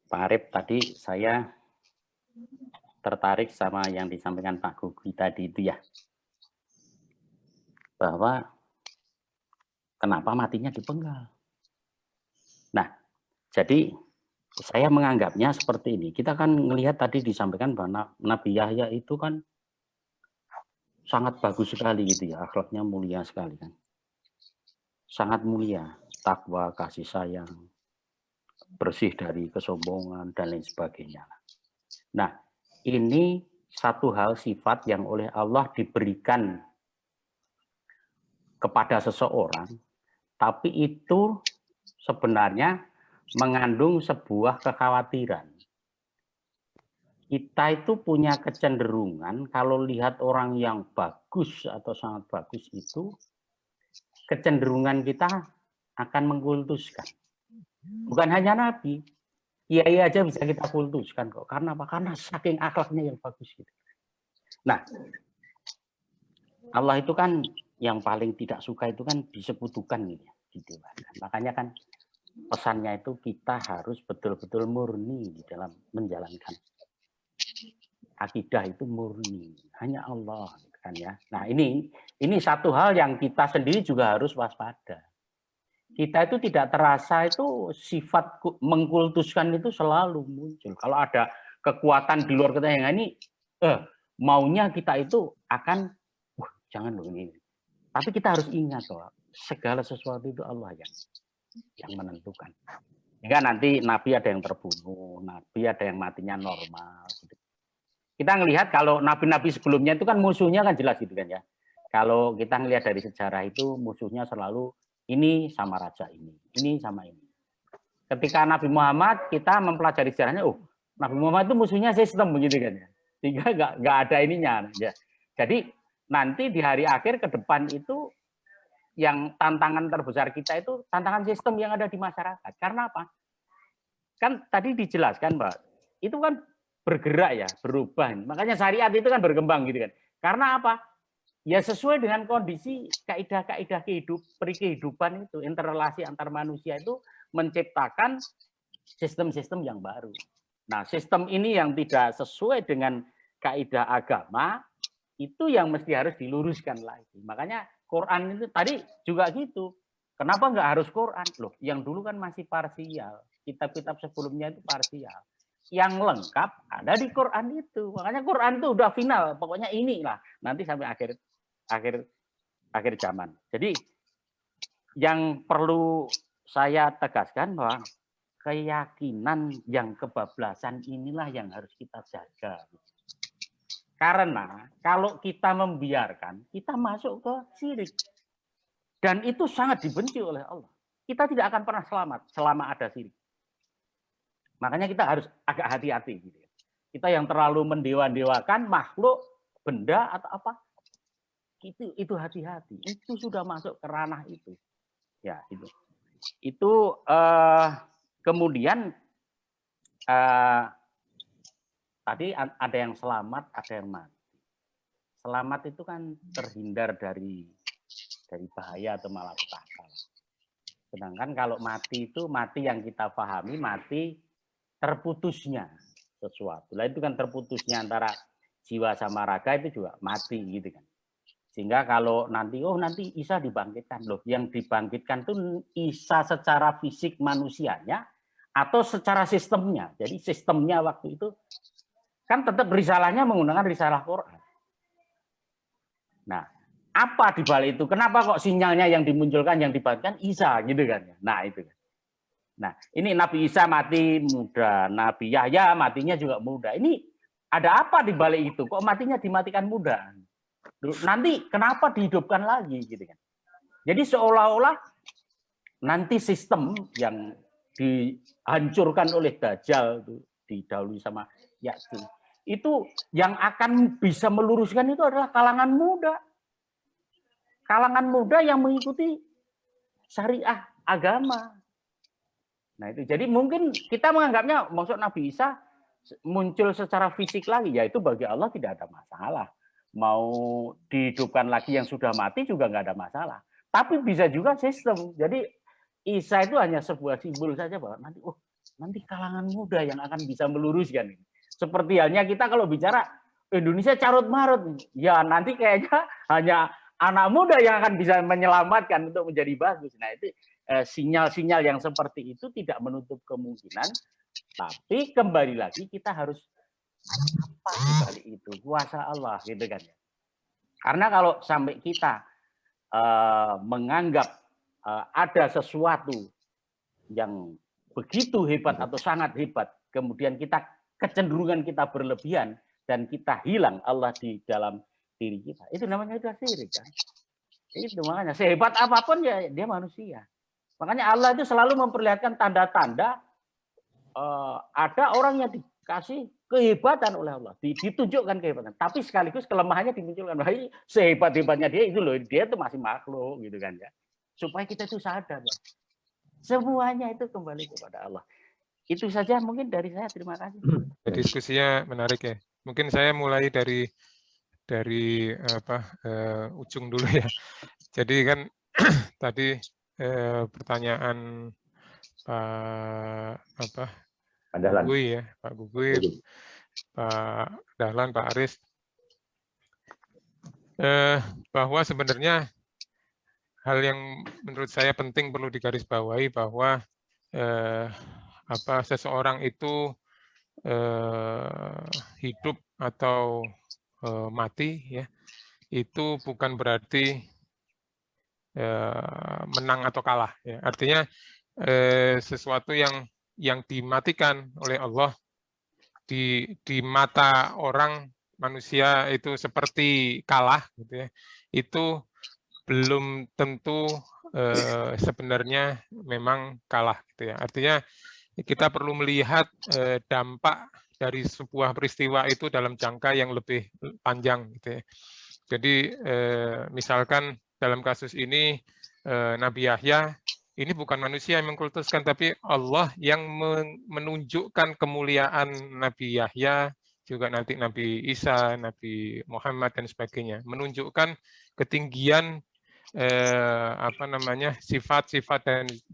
Pak Arif, tadi saya tertarik sama yang disampaikan Pak Gugi tadi itu ya, bahwa kenapa matinya dipenggal. Nah, jadi saya menganggapnya seperti ini. Kita kan melihat tadi disampaikan bahwa Nabi Yahya itu kan sangat bagus sekali gitu ya, akhlaknya mulia sekali kan. Sangat mulia, takwa, kasih sayang, bersih dari kesombongan dan lain sebagainya. Nah, ini satu hal sifat yang oleh Allah diberikan kepada seseorang, tapi itu sebenarnya mengandung sebuah kekhawatiran. Kita itu punya kecenderungan kalau lihat orang yang bagus atau sangat bagus itu, kecenderungan kita akan mengkultuskan. Bukan hanya Nabi, kiai aja bisa kita kultuskan kok. Karena apa? Karena saking akhlaknya yang bagus gitu. Nah, Allah itu kan yang paling tidak suka itu kan disekutukan gitu. Makanya kan pesannya itu kita harus betul-betul murni di dalam menjalankan akidah, itu murni hanya Allah kan ya. Nah, ini satu hal yang kita sendiri juga harus waspada. Kita itu tidak terasa itu sifat mengkultuskan itu selalu muncul. Kalau ada kekuatan di luar kita yang ini maunya kita itu akan jangan loh ini. Tapi kita harus ingat bahwa segala sesuatu itu Allah yang menentukan. Hingga nanti Nabi ada yang terbunuh, Nabi ada yang matinya normal. Gitu. Kita ngelihat kalau Nabi-Nabi sebelumnya itu kan musuhnya kan jelas gitu kan ya. Kalau kita ngelihat dari sejarah itu musuhnya selalu ini sama raja ini sama ini. Ketika Nabi Muhammad kita mempelajari sejarahnya, Nabi Muhammad itu musuhnya sistem begitu kan ya. Sehingga nggak ada ininya. Ya. Jadi nanti di hari akhir ke depan itu yang tantangan terbesar kita itu tantangan sistem yang ada di masyarakat. Karena apa? Kan tadi dijelaskan, Mbak, itu kan bergerak ya, berubah. Makanya syariat itu kan berkembang gitu kan. Karena apa? Ya sesuai dengan kondisi kaidah-kaidah kehidupan itu, interrelasi antar manusia itu menciptakan sistem-sistem yang baru. Nah, sistem ini yang tidak sesuai dengan kaidah agama, itu yang mesti harus diluruskan lagi. Makanya Quran itu tadi juga gitu. Kenapa nggak harus Quran? Loh, yang dulu kan masih parsial. Kitab-kitab sebelumnya itu parsial. Yang lengkap ada di Quran itu. Makanya Quran itu udah final. Pokoknya inilah. Nanti sampai akhir zaman. Jadi yang perlu saya tegaskan bahwa keyakinan yang kebablasan inilah yang harus kita jaga. Karena kalau kita membiarkan, kita masuk ke syirik. Dan itu sangat dibenci oleh Allah. Kita tidak akan pernah selamat selama ada syirik. Makanya kita harus agak hati-hati. Gitu. Kita yang terlalu mendewa-dewakan makhluk, benda atau apa, itu hati-hati. Itu sudah masuk ke ranah itu. Ya, itu. Itu kemudian tadi ada yang selamat, ada yang mati. Selamat itu kan terhindar dari bahaya atau malapetaka. Sedangkan kalau mati itu mati yang kita pahami mati terputusnya sesuatu. Lah itu kan terputusnya antara jiwa sama raga itu juga mati gitu kan. Sehingga kalau nanti Isa dibangkitkan loh, yang dibangkitkan tuh Isa secara fisik manusianya atau secara sistemnya. Jadi sistemnya waktu itu kan tetap risalahnya menggunakan risalah Quran. Nah, apa di balik itu? Kenapa kok sinyalnya yang dimunculkan, yang dibangkitkan Isa gitu kan? Nah itu kan. Nah ini Nabi Isa mati muda, Nabi Yahya matinya juga muda. Ini ada apa di balik itu? Kok matinya dimatikan muda? Nanti kenapa dihidupkan lagi gitu kan? Jadi seolah-olah nanti sistem yang dihancurkan oleh Dajjal itu didahului sama Ya'juj itu yang akan bisa meluruskan itu adalah kalangan muda. Kalangan muda yang mengikuti syariah agama. Nah itu jadi mungkin kita menganggapnya maksud Nabi Isa muncul secara fisik lagi, yaitu bagi Allah tidak ada masalah. Mau dihidupkan lagi yang sudah mati juga nggak ada masalah. Tapi bisa juga sistem. Jadi Isa itu hanya sebuah simbol saja bahwa nanti nanti kalangan muda yang akan bisa meluruskan ini. Seperti halnya kita kalau bicara Indonesia carut marut, ya nanti kayaknya hanya anak muda yang akan bisa menyelamatkan untuk menjadi bagus. Nah itu sinyal-sinyal yang seperti itu tidak menutup kemungkinan, tapi kembali lagi kita harus apa dibalik itu, kuasa Allah gitu kan ya. Karena kalau sampai kita menganggap ada sesuatu yang begitu hebat atau sangat hebat, kemudian kita kecenderungan kita berlebihan dan kita hilang Allah di dalam diri kita, itu namanya sudah syirik kan. Itu makanya sehebat apapun ya dia manusia. Makanya Allah itu selalu memperlihatkan tanda-tanda ada orang yang dikasih kehebatan oleh Allah, ditunjukkan kehebatan, tapi sekaligus kelemahannya dimunculkan. Wah, sehebat-hebatnya dia itu loh, dia itu masih makhluk gitu kan ya. Supaya kita itu sadar, ya. Semuanya itu kembali kepada Allah. Itu saja mungkin dari saya. Terima kasih. Diskusinya menarik ya. Mungkin saya mulai dari ujung dulu ya. Jadi kan tadi pertanyaan Pak Gugui ya, Pak Gugui, Pak Dahlan, Pak Aris, bahwa sebenarnya hal yang menurut saya penting perlu digarisbawahi bahwa seseorang itu hidup atau mati ya, itu bukan berarti menang atau kalah ya. Artinya sesuatu yang dimatikan oleh Allah di mata orang manusia itu seperti kalah gitu ya. Itu belum tentu sebenarnya memang kalah gitu ya. Artinya kita perlu melihat dampak dari sebuah peristiwa itu dalam jangka yang lebih panjang gitu ya. Jadi misalkan dalam kasus ini Nabi Yahya ini bukan manusia yang mengkultuskan, tapi Allah yang menunjukkan kemuliaan Nabi Yahya, juga nanti Nabi Isa, Nabi Muhammad dan sebagainya, menunjukkan ketinggian sifat-sifat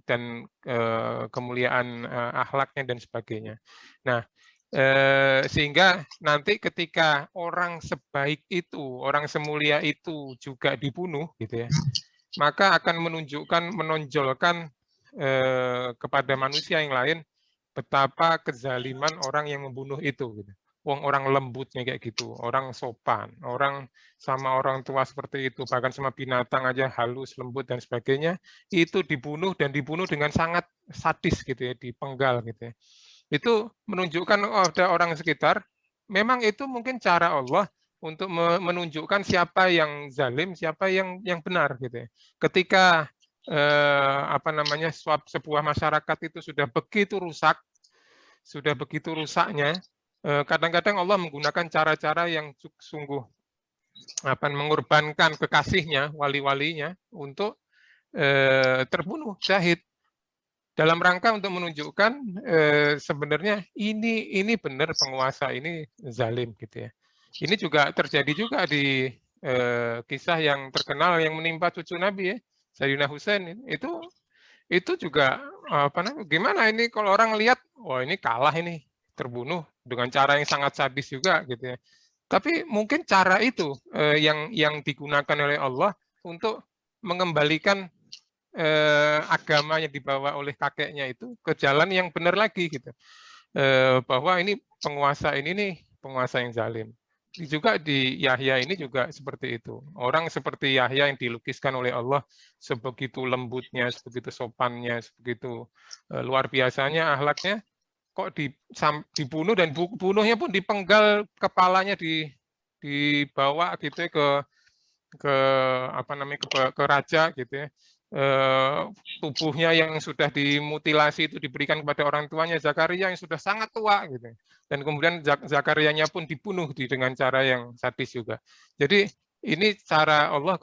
dan kemuliaan akhlaknya dan sebagainya. Nah, sehingga nanti ketika orang sebaik itu, orang semulia itu juga dibunuh, gitu ya, maka akan menonjolkan kepada manusia yang lain betapa kezaliman orang yang membunuh itu. Gitu. Orang lembutnya kayak gitu, orang sopan, orang sama orang tua seperti itu, bahkan sama binatang aja halus, lembut dan sebagainya, itu dibunuh dan dibunuh dengan sangat sadis gitu ya, dipenggal gitu ya. Itu menunjukkan ada orang sekitar, memang itu mungkin cara Allah untuk menunjukkan siapa yang zalim, siapa yang benar gitu ya. Ketika sebuah masyarakat itu sudah begitu rusak, sudah begitu rusaknya, kadang-kadang Allah menggunakan cara-cara yang sungguh mengorbankan kekasihnya, wali-walinya untuk terbunuh syahid dalam rangka untuk menunjukkan sebenarnya ini benar penguasa ini zalim gitu ya. Ini juga terjadi juga di kisah yang terkenal yang menimpa cucu Nabi ya, Sayyidina Husain itu juga gimana ini kalau orang lihat, wah ini kalah ini, terbunuh dengan cara yang sangat sadis juga gitu ya. Tapi mungkin cara itu yang digunakan oleh Allah untuk mengembalikan agama yang dibawa oleh kakeknya itu ke jalan yang benar lagi gitu. Bahwa ini penguasa ini nih penguasa yang zalim. Juga di Yahya ini juga seperti itu. Orang seperti Yahya yang dilukiskan oleh Allah sebegitu lembutnya, sebegitu sopannya, sebegitu luar biasanya akhlaknya, kok dibunuh dan bunuhnya pun dipenggal kepalanya dibawa gitu ya ke raja gitu ya. Tubuhnya yang sudah dimutilasi itu diberikan kepada orang tuanya Zakaria yang sudah sangat tua gitu. Dan kemudian Zakarianya pun dibunuh dengan cara yang sadis juga. Jadi ini cara Allah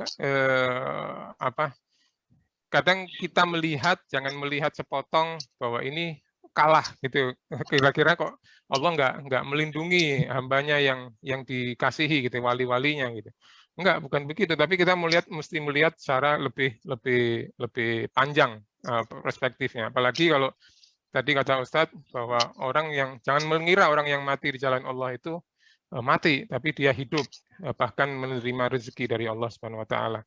kadang kita melihat, jangan melihat sepotong bahwa ini kalah gitu. Kira-kira kok Allah nggak melindungi hambanya yang dikasihi gitu, wali-walinya gitu. Enggak, bukan begitu. Tapi kita mesti melihat secara lebih panjang perspektifnya. Apalagi kalau tadi kata Ustadz bahwa jangan mengira orang yang mati di jalan Allah itu mati, tapi dia hidup, bahkan menerima rezeki dari Allah Subhanahu wa taala.